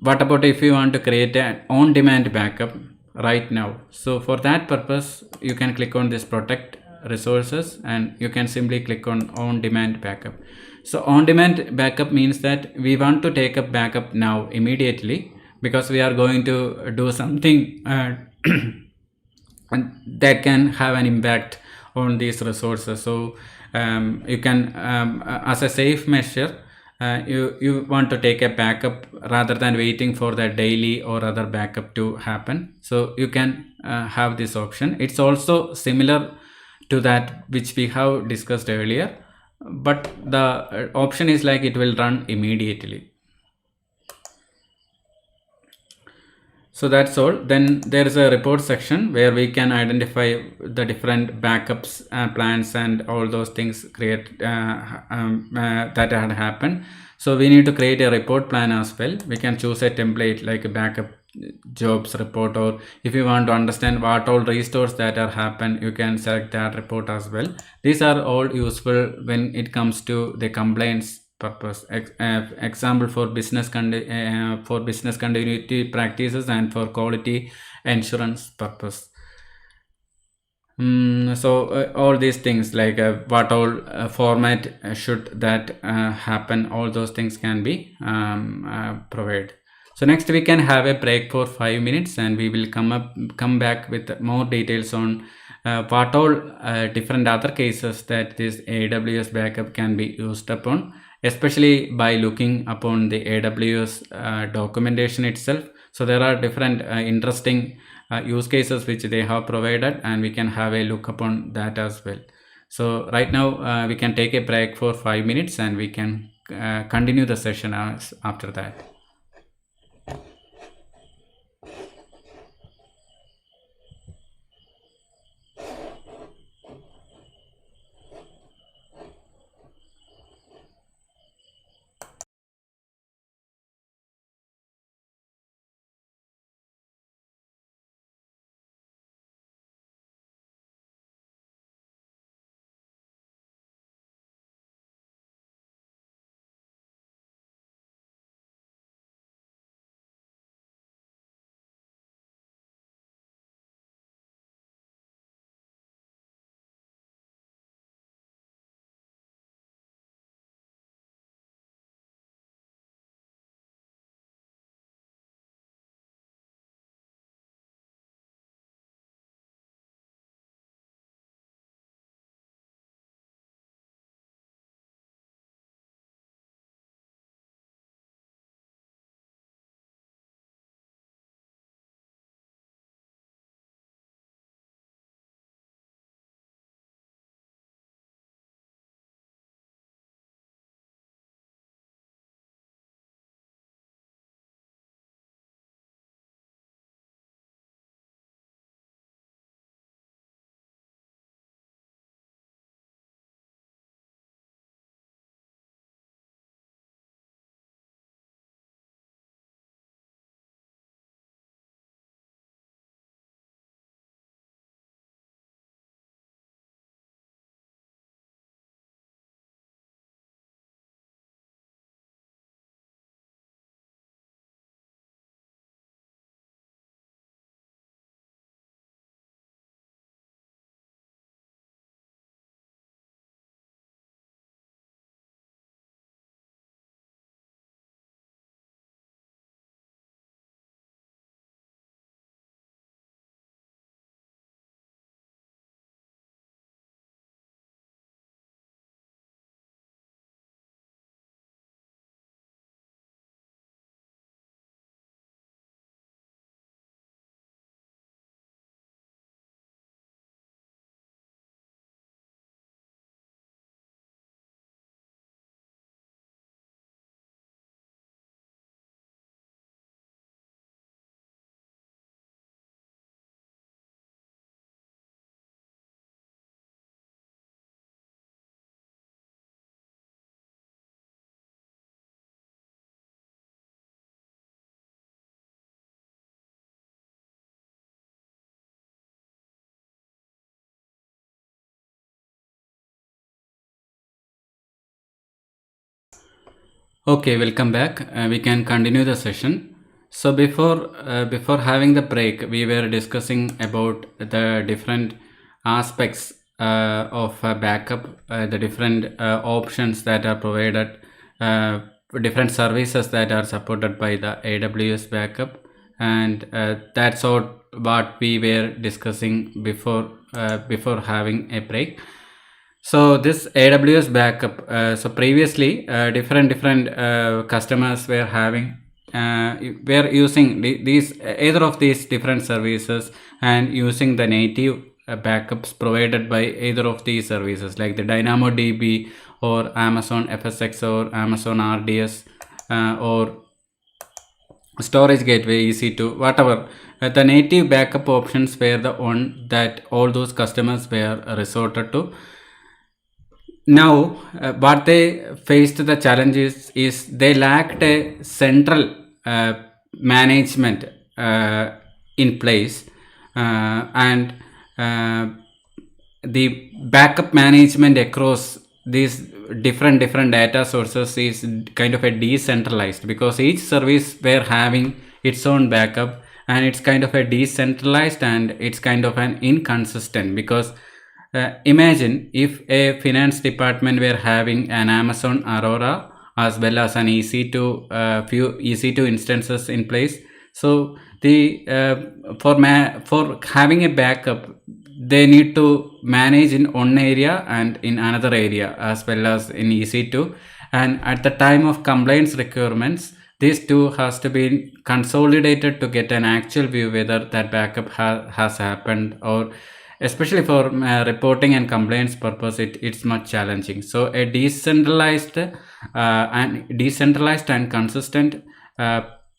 what about if you want to create an on-demand backup right now? So for that purpose, you can click on this protect resources and you can simply click on on-demand backup. So on-demand backup means that we want to take a backup now immediately, because we are going to do something that can have an impact on these resources. So you can as a safe measure, you want to take a backup rather than waiting for the daily or other backup to happen. So you can have this option. It's also similar to that which we have discussed earlier, but the option is like it will run immediately. So that's all. Then there is a report section where we can identify the different backups, plans, and all those things that had happened. So we need to create a report plan as well. We can choose a template like a backup jobs report, or if you want to understand what all restores that are happened, you can select that report as well. These are all useful when it comes to the compliance purpose. Example for business continuity practices and for quality assurance purpose. So all these things like what all format should that happen, all those things can be provided. So next we can have a break for 5 minutes, and we will come back with more details on what all different other cases that this AWS backup can be used upon, especially by looking upon the AWS documentation itself. So there are different interesting use cases which they have provided, and we can have a look upon that as well. So right now we can take a break for 5 minutes, and we can continue the session after that. Okay, welcome back. We can continue the session. So before having the break, we were discussing about the different aspects of backup, the different options that are provided, different services that are supported by the AWS backup, and that's all what we were discussing before having a break. So this AWS backup, so previously different customers were having were using these either of these different services and using the native backups provided by either of these services like the DynamoDB or Amazon FSx or Amazon RDS or storage gateway, EC2, whatever. The native backup options were the one that all those customers were resorted to. Now, what they faced the challenges is they lacked a central management in place, and uh, the backup management across these different data sources is kind of a decentralized, because each service were having its own backup, and it's kind of a decentralized and it's kind of an inconsistent, because imagine if a finance department were having an Amazon Aurora as well as an EC2, few EC2 instances in place. So the for having a backup, they need to manage in one area and in another area as well as in EC2. And at the time of compliance requirements, these two has to be consolidated to get an actual view whether that backup has happened, or especially for reporting and compliance purpose, it's much challenging. So a decentralized and consistent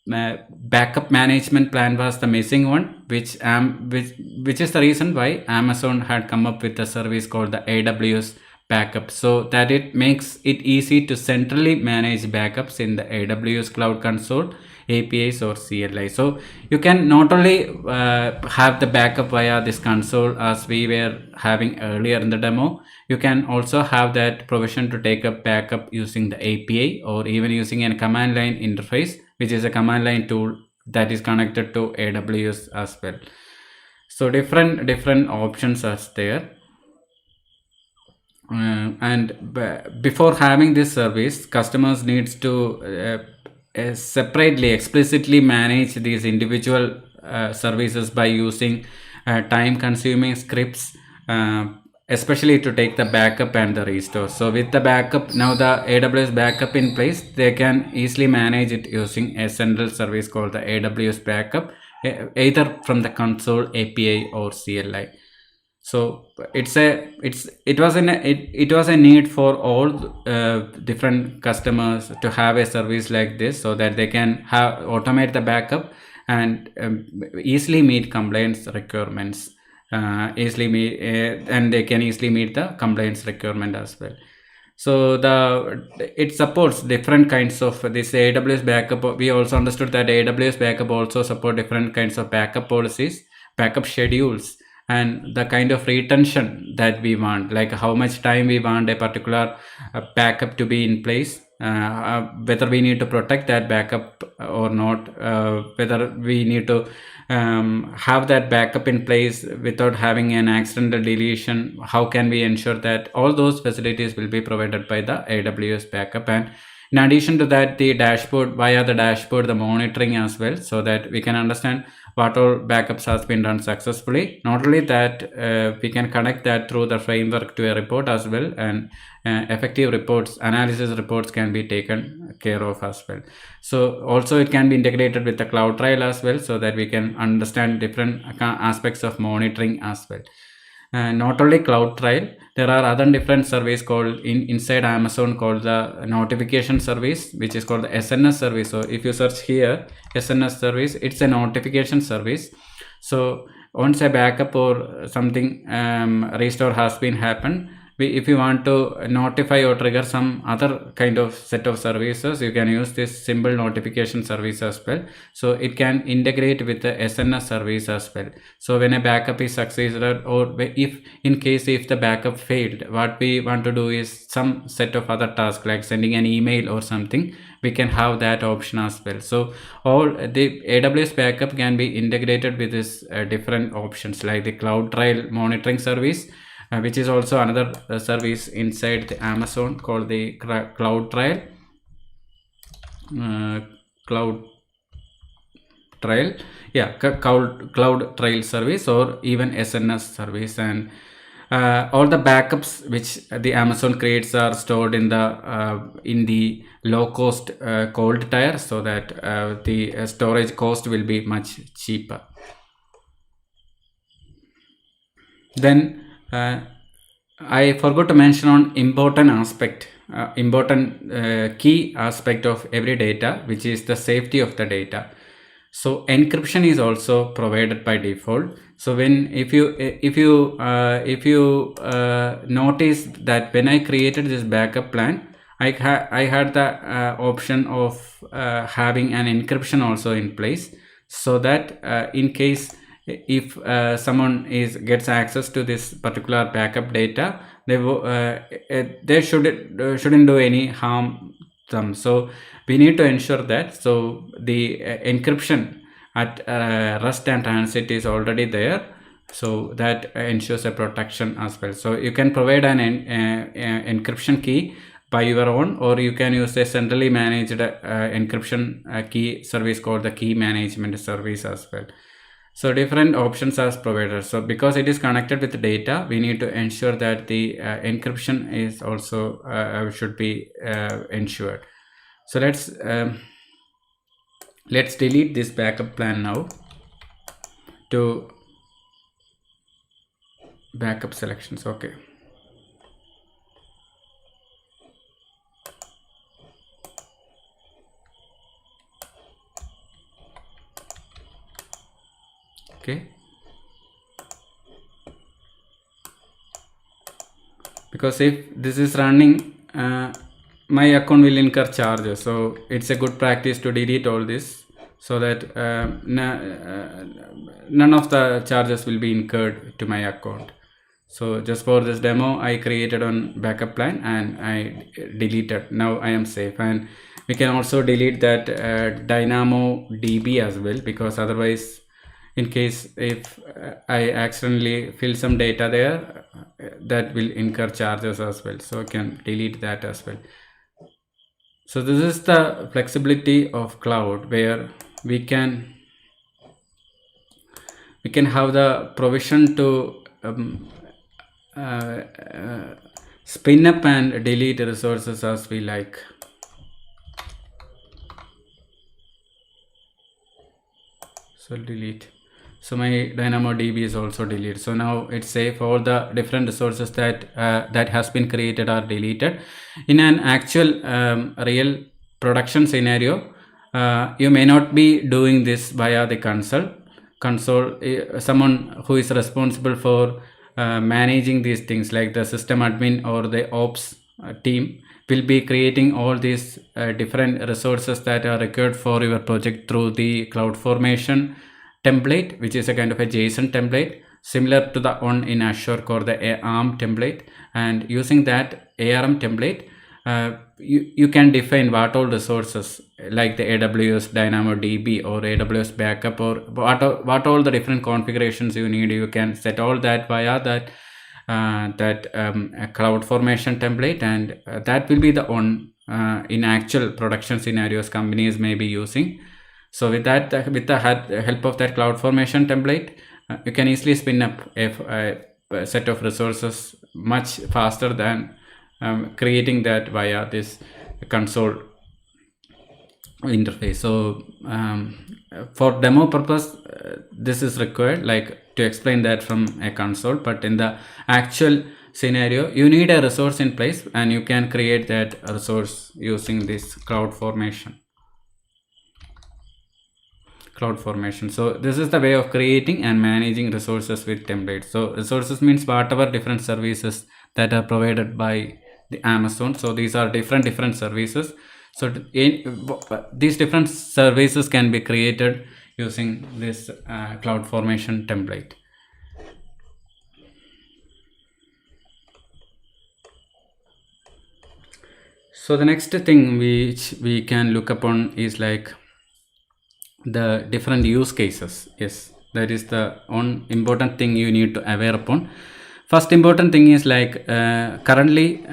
backup management plan was the missing one, which is the reason why Amazon had come up with a service called the AWS Backup, so that it makes it easy to centrally manage backups in the AWS Cloud Console, APIs or CLI. So you can not only have the backup via this console as we were having earlier in the demo, you can also have that provision to take a backup using the API or even using a command line interface, which is a command line tool that is connected to AWS as well. So different options are there. And before having this service, customers needs to separately, explicitly manage these individual services by using time consuming scripts, especially to take the backup and the restore. So with the backup, now the AWS backup in place, they can easily manage it using a central service called the AWS Backup, either from the console, API or CLI. So it was a need for all different customers to have a service like this, so that they can automate the backup and easily meet compliance requirements, and they can easily meet the compliance requirement as well. So it supports different kinds of this AWS backup. We also understood that AWS backup also support different kinds of backup policies, backup schedules, and the kind of retention that we want, like how much time we want a particular backup to be in place, whether we need to protect that backup or not, whether we need to have that backup in place without having an accidental deletion. How can we ensure that all those facilities will be provided by the AWS backup? And in addition to that, the dashboard, via the dashboard, the monitoring as well, so that we can understand what all backups has been done successfully. Not only that, we can connect that through the framework to a report as well, and effective reports, analysis reports can be taken care of as well. So also it can be integrated with the CloudTrail as well, so that we can understand different aspects of monitoring as well. Not only CloudTrail, there are other different service called inside Amazon called the notification service, which is called the SNS service. So if you search here SNS service, it's a notification service. So once a backup or something restore has been happened, if you want to notify or trigger some other kind of set of services, you can use this simple notification service as well. So it can integrate with the SNS service as well. So when a backup is succeeded, or if the backup failed, what we want to do is some set of other tasks like sending an email or something, we can have that option as well. So all the AWS backup can be integrated with this different options, like the CloudTrail monitoring service, which is also another service inside the Amazon called the CloudTrail. CloudTrail service, or even SNS service. And all the backups which the Amazon creates are stored in the low cost cold tier, so that the storage cost will be much cheaper. Then I forgot to mention on important key aspect of every data, which is the safety of the data. So encryption is also provided by default. So if you notice that when I created this backup plan, I had the option of having an encryption also in place, so that in case if someone gets access to this particular backup data, they shouldn't do any harm them. So we need to ensure that. So the encryption at rest and transit is already there, so that ensures a protection as well. So you can provide an encryption key by your own, or you can use a centrally managed encryption key service called the key management service as well. So different options are provided. So because it is connected with data, we need to ensure that the encryption is also should be ensured. So let's delete this backup plan now to backup selections. Okay. Okay. Because if this is running, my account will incur charges. So it's a good practice to delete all this, so that none of the charges will be incurred to my account. So just for this demo, I created on backup plan and I deleted. Now I am safe. And we can also delete that DynamoDB as well, because otherwise, in case if I accidentally fill some data there, that will incur charges as well. So I can delete that as well. So this is the flexibility of cloud, where we can have the provision to spin up and delete resources as we like. So delete. So my DynamoDB is also deleted. So now it's safe. All the different resources that that has been created are deleted. In an actual real production scenario, you may not be doing this via the console. Someone who is responsible for managing these things, like the system admin or the ops team, will be creating all these different resources that are required for your project through the CloudFormation template, which is a kind of a JSON template similar to the one in Azure called the ARM template. And using that ARM template, you can define what all resources, like the AWS DynamoDB or AWS Backup, or what all the different configurations you need. You can set all that via that CloudFormation template, and that will be the one in actual production scenarios companies may be using. So with that, with the help of that CloudFormation template, you can easily spin up a set of resources much faster than creating that via this console interface. So for demo purpose, this is required, like to explain that from a console. But in the actual scenario, you need a resource in place, and you can create that resource using this CloudFormation. So this is the way of creating and managing resources with templates. So resources means whatever different services that are provided by the Amazon. So these are different services. So these different services can be created using this CloudFormation template. So the next thing which we can look upon is like the different use cases. Yes, that is the one important thing you need to aware upon. First important thing is like currently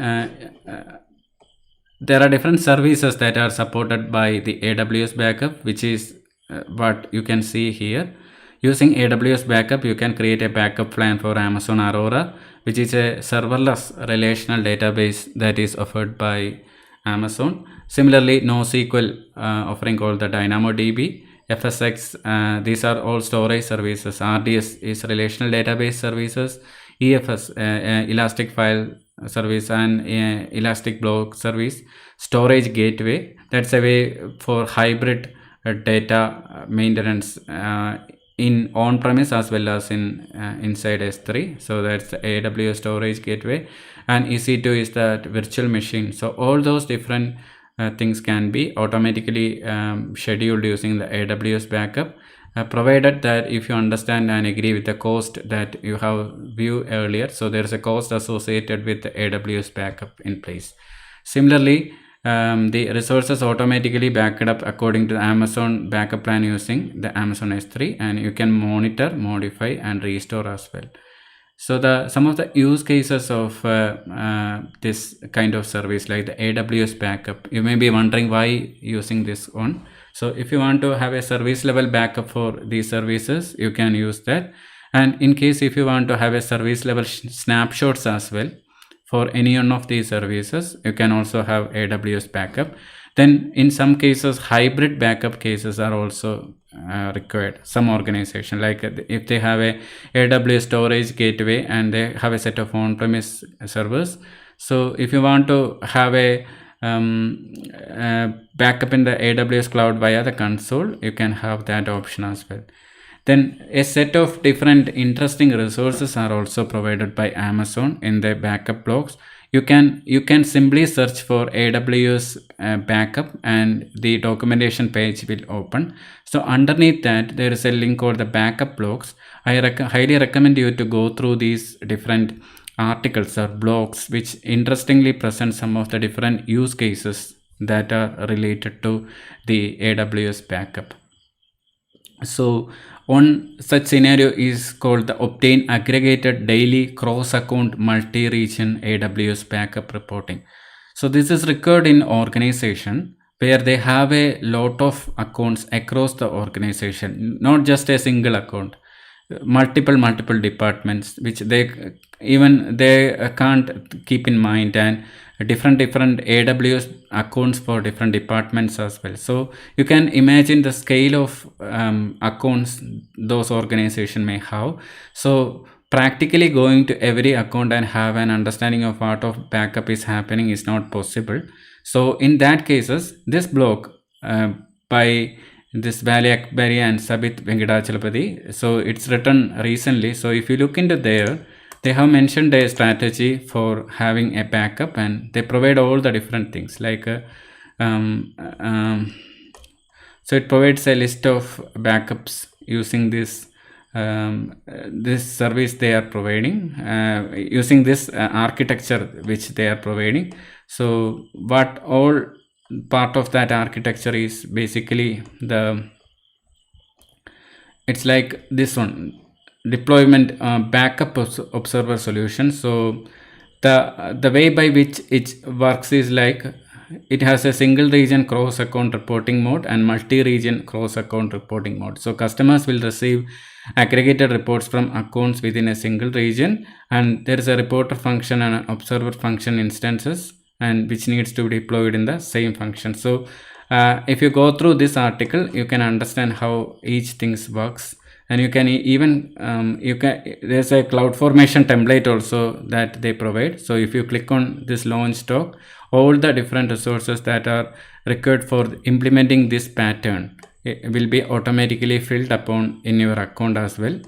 there are different services that are supported by the AWS Backup, which is what you can see here. Using AWS Backup, you can create a backup plan for Amazon Aurora, which is a serverless relational database that is offered by Amazon. Similarly, NoSQL offering called the DynamoDB, FSX, these are all storage services. RDS is relational database services. EFS, Elastic File Service, and Elastic Block Service. Storage Gateway, that's a way for hybrid data maintenance in on-premise as well as in inside S3. So that's the AWS storage gateway, and EC2 is that virtual machine. So all those different things can be automatically scheduled using the AWS backup, provided that if you understand and agree with the cost that you have viewed earlier. So there is a cost associated with the AWS backup in place. Similarly, the resources automatically backed up according to the Amazon backup plan using the Amazon S3, and you can monitor, modify, and restore as well. So some of the use cases of this kind of service, like the AWS backup, you may be wondering why using this one. So if you want to have a service level backup for these services, you can use that. And in case if you want to have a service level snapshots as well for any one of these services, you can also have AWS backup. Then in some cases, hybrid backup cases are also required. Some organization, like if they have a AWS storage gateway and they have a set of on-premise servers. So if you want to have a backup in the AWS cloud via the console, you can have that option as well. Then a set of different interesting resources are also provided by Amazon in the backup blocks. You can simply search for AWS backup and the documentation page will open. So underneath that there is a link called the backup blocks. I highly recommend you to go through these different articles or blogs, which interestingly present some of the different use cases that are related to the AWS backup. So one such scenario is called the obtain aggregated daily cross-account multi-region AWS backup reporting. So this is required in organization where they have a lot of accounts across the organization, not just a single account, multiple departments, which they can't keep in mind, and different AWS accounts for different departments as well. So you can imagine the scale of accounts those organizations may have. So practically going to every account and have an understanding of what of backup is happening is not possible. So in that cases, this blog by this Valley Akbari and Sabit Venkatachalapati, so it's written recently. So if you look into there, they have mentioned a strategy for having a backup, and they provide all the different things like so it provides a list of backups using this this service they are providing, using this architecture which they are providing. So what all part of that architecture is basically it's like this one, deployment backup observer solution. So the way by which it works is like it has a single region cross account reporting mode and multi-region cross account reporting mode. So customers will receive aggregated reports from accounts within a single region, and there is a reporter function and an observer function instances, and which needs to be deployed in the same function. So if you go through this article, you can understand how each things works, and you can even there's a CloudFormation template also that they provide. So if you click on this launch doc, all the different resources that are required for implementing this pattern will be automatically filled upon in your account as well.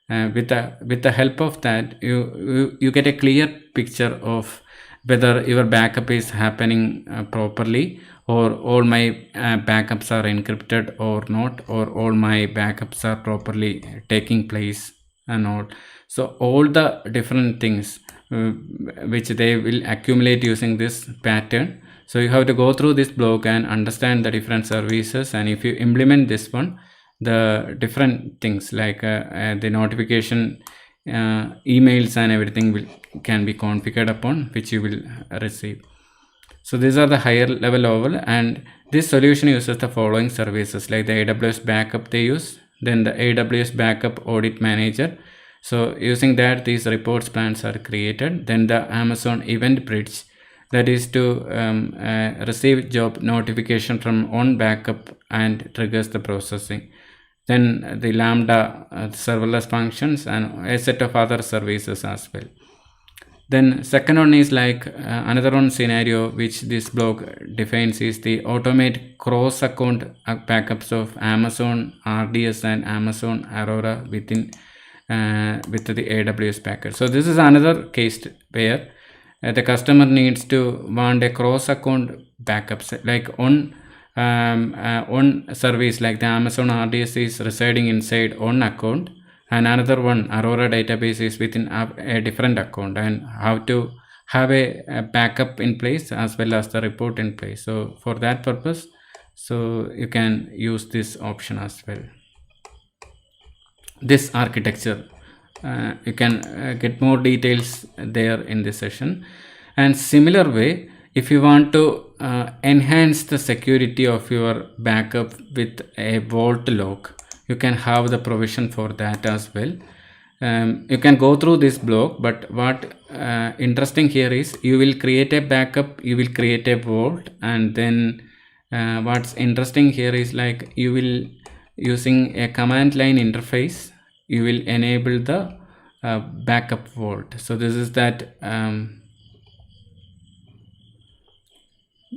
With the help of that, you get a clear picture of whether your backup is happening properly, or all my backups are encrypted or not, or all my backups are properly taking place and all. So all the different things which they will accumulate using this pattern. So you have to go through this blog and understand the different services, and if you implement this one, the different things like the notification emails and everything can be configured upon which you will receive. So these are the higher level overall, and this solution uses the following services like the AWS backup they use, then the AWS backup audit manager. So using that, these reports plans are created. Then the Amazon event bridge, that is to receive job notification from on backup and triggers the processing. Then the Lambda serverless functions and a set of other services as well. Then second one is like another one scenario which this blog defines is the automate cross account backups of Amazon RDS and Amazon Aurora within with the AWS package. So this is another case where the customer needs to want a cross account backups, like one service like the Amazon RDS is residing inside one account, and another one Aurora database is within a different account, and how to have a backup in place as well as the report in place. So for that purpose, so you can use this option as well. This architecture, you can get more details there in this session. And similar way, if you want to enhance the security of your backup with a vault lock, you can have the provision for that as well. You can go through this blog, but what interesting here is you will create a backup, you will create a vault, and then what's interesting here is like you will, using a command line interface, you will enable the backup vault. So this is that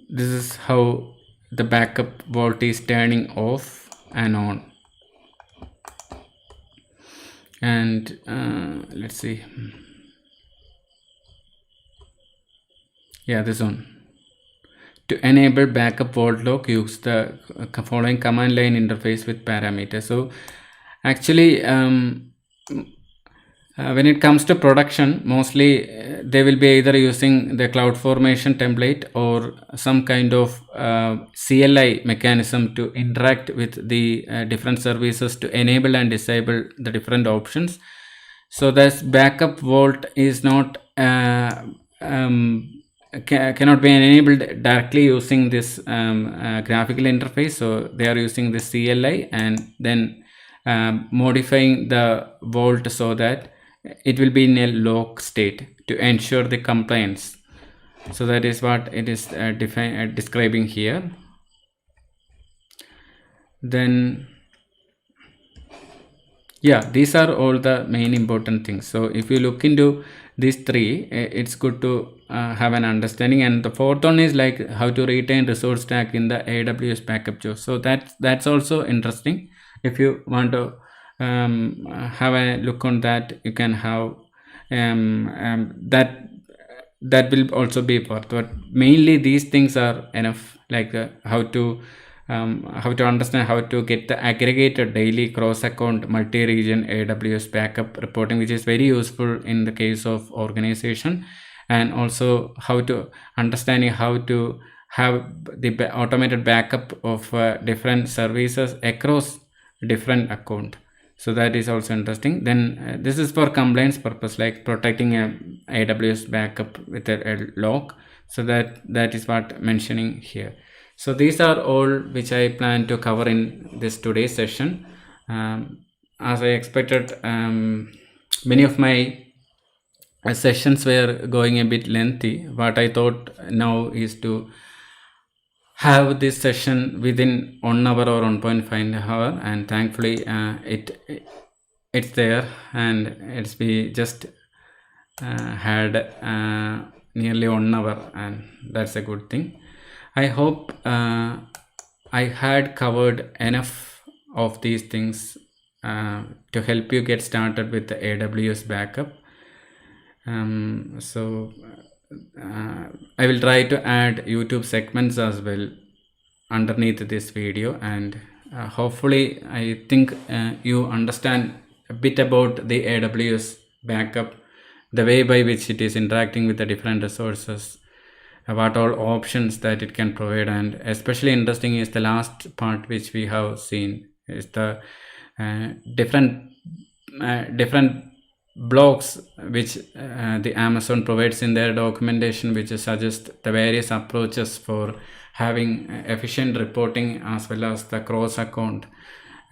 this is how the backup vault is turning off and on. And let's see, yeah, this one. To enable backup vault lock, use the following command line interface with parameters. So actually when it comes to production, mostly they will be either using the CloudFormation template or some kind of CLI mechanism to interact with the different services to enable and disable the different options. So this backup vault is not cannot be enabled directly using this graphical interface. So they are using the CLI and then modifying the vault so that it will be in a lock state to ensure the compliance. So that is what it is describing here. Then yeah, these are all the main important things. So if you look into these three, it's good to have an understanding. And the fourth one is like how to retain resource stack in the AWS backup job. So that's also interesting. If you want to have a look on that, you can have that will also be part. But mainly these things are enough, like how to understand how to get the aggregated daily cross account multi-region AWS backup reporting, which is very useful in the case of organization, and also how to understanding how to have the automated backup of different services across different account. So that is also interesting. Then this is for compliance purpose, like protecting a AWS backup with a lock. So that is what mentioning here. So these are all which I plan to cover in this today's session. As I expected, many of my sessions were going a bit lengthy. What I thought now is to have this session within 1 hour or 1.5 hour, and thankfully it's there, and it's we just had nearly 1 hour, and that's a good thing. I hope I had covered enough of these things to help you get started with the AWS backup. So I will try to add YouTube segments as well underneath this video, and hopefully I think you understand a bit about the AWS backup, the way by which it is interacting with the different resources, what all options that it can provide. And especially interesting is the last part which we have seen is the different blogs which the Amazon provides in their documentation, which suggest the various approaches for having efficient reporting as well as the cross account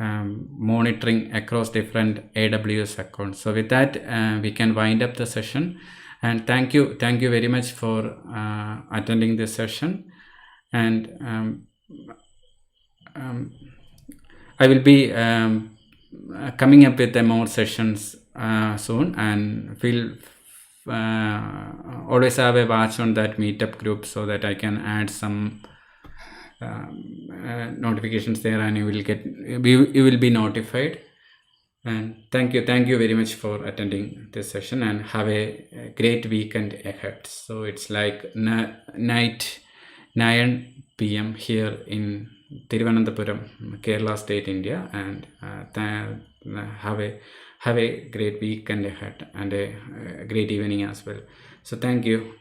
monitoring across different AWS accounts. So with that we can wind up the session, and thank you very much for attending this session. And I will be coming up with more sessions soon, and feel always have a watch on that meetup group so that I can add some notifications there, and you will be notified. And thank you very much for attending this session, and have a great weekend ahead. So it's like night 9 p.m. here in Thiruvananthapuram, Kerala state, India, and have a great weekend ahead and a great evening as well. So thank you.